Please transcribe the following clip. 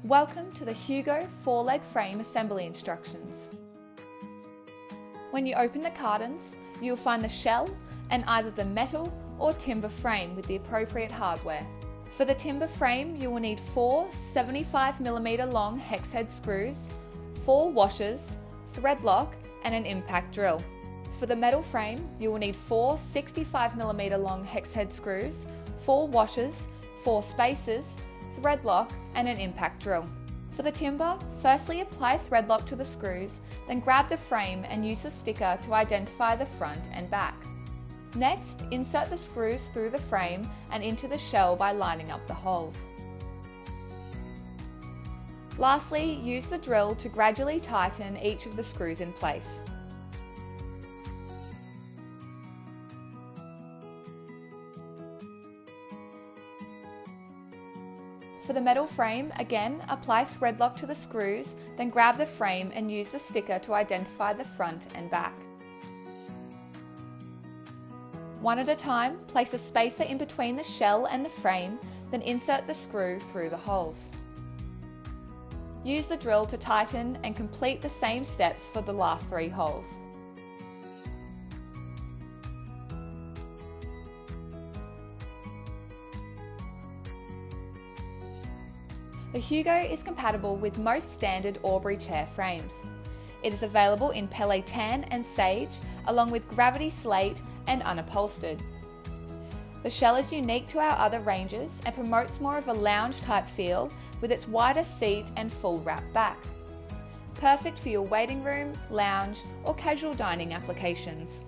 Welcome to the Hugo 4-leg frame assembly instructions. When you open the cartons, you will find the shell and either the metal or timber frame with the appropriate hardware. For the timber frame, you will need 4 75mm long hex head screws, 4 washers, thread lock and an impact drill. For the metal frame, you will need 4 65mm long hex head screws, 4 washers, 4 spacers, thread lock and an impact drill. For the timber, firstly apply thread lock to the screws, then grab the frame and use the sticker to identify the front and back. Next, insert the screws through the frame and into the shell by lining up the holes. Lastly, use the drill to gradually tighten each of the screws in place. For the metal frame, again, apply thread lock to the screws, then grab the frame and use the sticker to identify the front and back. One at a time, place a spacer in between the shell and the frame, then insert the screw through the holes. Use the drill to tighten and complete the same steps for the last 3 holes. The Hugo is compatible with most standard Aubrey chair frames. It is available in Pele Tan and Sage, along with Gravity Slate and unupholstered. The shell is unique to our other ranges and promotes more of a lounge type feel with its wider seat and full wrap back. Perfect for your waiting room, lounge or casual dining applications.